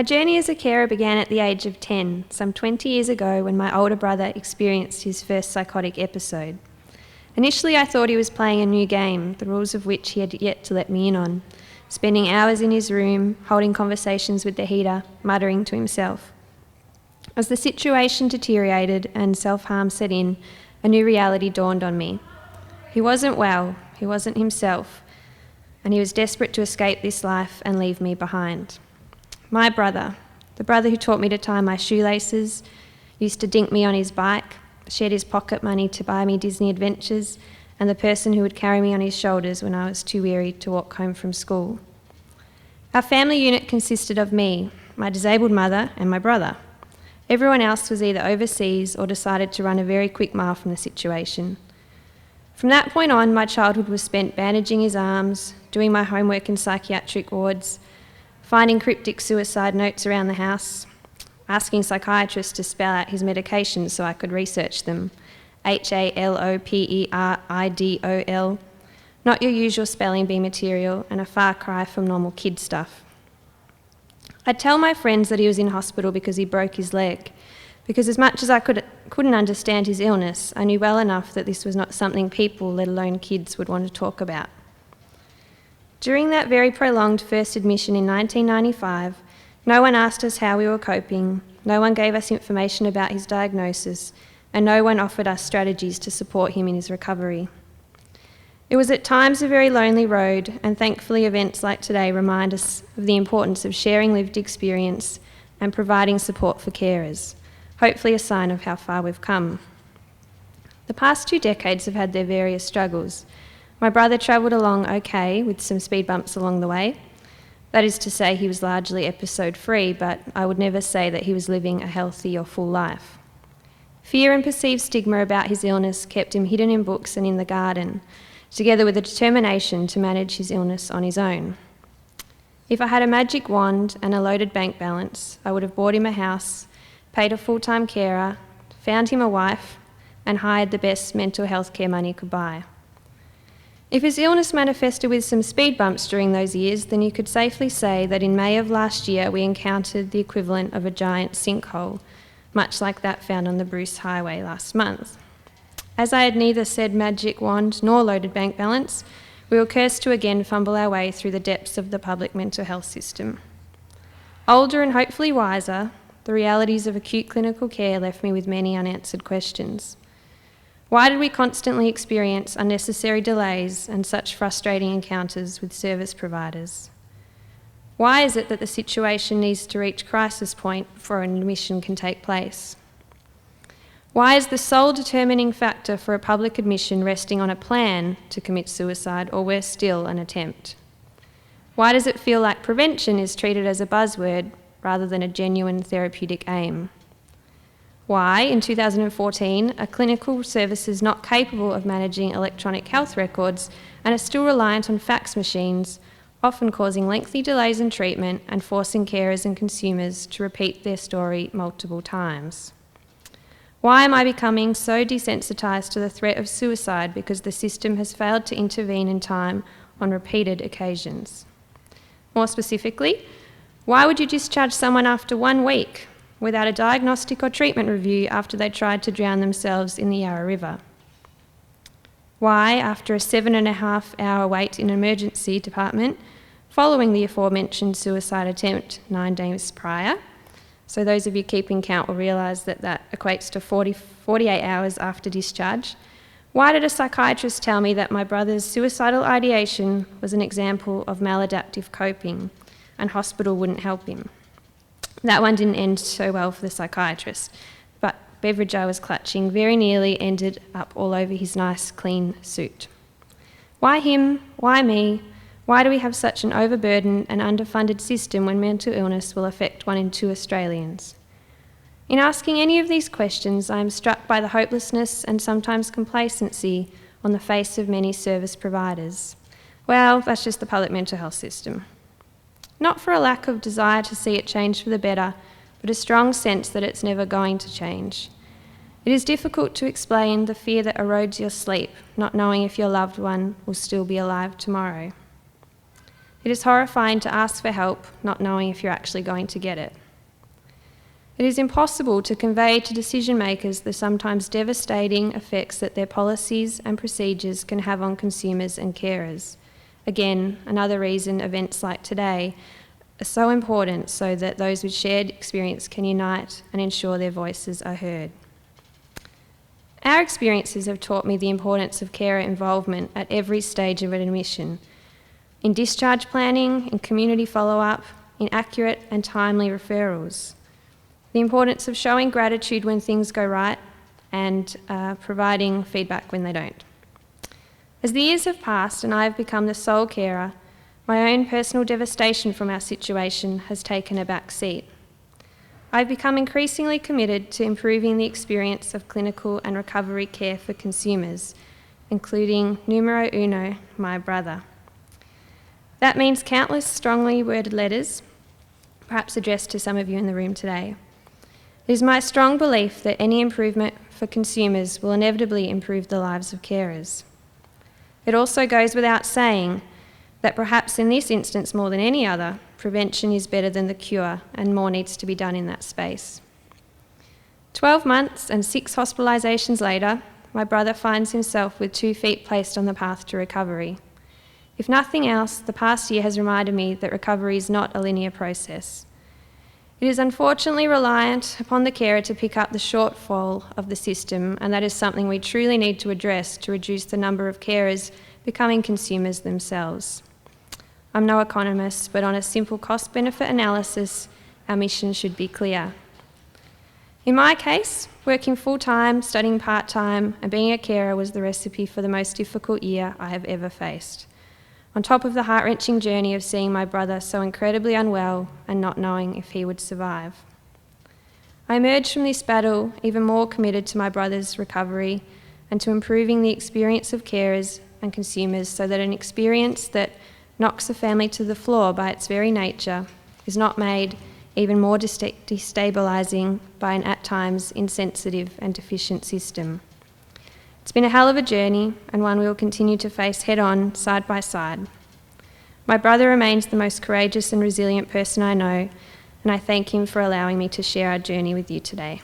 My journey as a carer began at the age of 10, some 20 years ago, when my older brother experienced his first psychotic episode. Initially, I thought he was playing a new game, the rules of which he had yet to let me in on, spending hours in his room, holding conversations with the heater, muttering to himself. As the situation deteriorated and self-harm set in, a new reality dawned on me. He wasn't well, he wasn't himself, and he was desperate to escape this life and leave me behind. My brother, the brother who taught me to tie my shoelaces, used to dink me on his bike, shared his pocket money to buy me Disney adventures, and the person who would carry me on his shoulders when I was too weary to walk home from school. Our family unit consisted of me, my disabled mother, and my brother. Everyone else was either overseas or decided to run a very quick mile from the situation. From that point on, my childhood was spent bandaging his arms, doing my homework in psychiatric wards, finding cryptic suicide notes around the house, asking psychiatrists to spell out his medications so I could research them. HALOPERIDOL, not your usual spelling bee material, and a far cry from normal kid stuff. I'd tell my friends that he was in hospital because he broke his leg, because as much as I couldn't understand his illness, I knew well enough that this was not something people, let alone kids, would want to talk about. During that very prolonged first admission in 1995, no one asked us how we were coping, no one gave us information about his diagnosis, and no one offered us strategies to support him in his recovery. It was at times a very lonely road, and thankfully events like today remind us of the importance of sharing lived experience and providing support for carers, hopefully a sign of how far we've come. The past 2 decades have had their various struggles. My brother travelled along okay, with some speed bumps along the way. That is to say, he was largely episode-free, but I would never say that he was living a healthy or full life. Fear and perceived stigma about his illness kept him hidden in books and in the garden, together with a determination to manage his illness on his own. If I had a magic wand and a loaded bank balance, I would have bought him a house, paid a full-time carer, found him a wife, and hired the best mental health care money could buy. If his illness manifested with some speed bumps during those years, then you could safely say that in May of last year we encountered the equivalent of a giant sinkhole, much like that found on the Bruce Highway last month. As I had neither said magic wand nor loaded bank balance, we were cursed to again fumble our way through the depths of the public mental health system. Older and hopefully wiser, the realities of acute clinical care left me with many unanswered questions. Why did we constantly experience unnecessary delays and such frustrating encounters with service providers? Why is it that the situation needs to reach crisis point before an admission can take place? Why is the sole determining factor for a public admission resting on a plan to commit suicide, or worse still, an attempt? Why does it feel like prevention is treated as a buzzword rather than a genuine therapeutic aim? Why, in 2014, are clinical services not capable of managing electronic health records and are still reliant on fax machines, often causing lengthy delays in treatment and forcing carers and consumers to repeat their story multiple times? Why am I becoming so desensitised to the threat of suicide because the system has failed to intervene in time on repeated occasions? More specifically, why would you discharge someone after 1 week without a diagnostic or treatment review after they tried to drown themselves in the Yarra River? Why, after a 7.5-hour wait in an emergency department following the aforementioned suicide attempt 9 days prior, so those of you keeping count will realise that that equates to 48 hours after discharge, why did a psychiatrist tell me that my brother's suicidal ideation was an example of maladaptive coping and hospital wouldn't help him? That one didn't end so well for the psychiatrist, but beverage I was clutching very nearly ended up all over his nice, clean suit. Why him? Why me? Why do we have such an overburdened and underfunded system when mental illness will affect 1 in 2 Australians? In asking any of these questions, I am struck by the hopelessness and sometimes complacency on the face of many service providers. Well, that's just the public mental health system. Not for a lack of desire to see it change for the better, but a strong sense that it's never going to change. It is difficult to explain the fear that erodes your sleep, not knowing if your loved one will still be alive tomorrow. It is horrifying to ask for help, not knowing if you're actually going to get it. It is impossible to convey to decision makers the sometimes devastating effects that their policies and procedures can have on consumers and carers. Again, another reason events like today are so important, so that those with shared experience can unite and ensure their voices are heard. Our experiences have taught me the importance of carer involvement at every stage of an admission, in discharge planning, in community follow-up, in accurate and timely referrals. The importance of showing gratitude when things go right and providing feedback when they don't. As the years have passed and I have become the sole carer, my own personal devastation from our situation has taken a back seat. I've become increasingly committed to improving the experience of clinical and recovery care for consumers, including numero uno, my brother. That means countless strongly worded letters, perhaps addressed to some of you in the room today. It is my strong belief that any improvement for consumers will inevitably improve the lives of carers. It also goes without saying that perhaps in this instance more than any other, prevention is better than the cure and more needs to be done in that space. 12 months and 6 hospitalisations later, my brother finds himself with 2 feet placed on the path to recovery. If nothing else, the past year has reminded me that recovery is not a linear process. It is unfortunately reliant upon the carer to pick up the shortfall of the system, and that is something we truly need to address to reduce the number of carers becoming consumers themselves. I'm no economist, but on a simple cost-benefit analysis, our mission should be clear. In my case, working full-time, studying part-time, and being a carer was the recipe for the most difficult year I have ever faced, on top of the heart-wrenching journey of seeing my brother so incredibly unwell and not knowing if he would survive. I emerged from this battle even more committed to my brother's recovery and to improving the experience of carers and consumers, so that an experience that knocks a family to the floor by its very nature is not made even more destabilising by an at times insensitive and deficient system. It's been a hell of a journey, and one we will continue to face head-on, side by side. My brother remains the most courageous and resilient person I know, and I thank him for allowing me to share our journey with you today.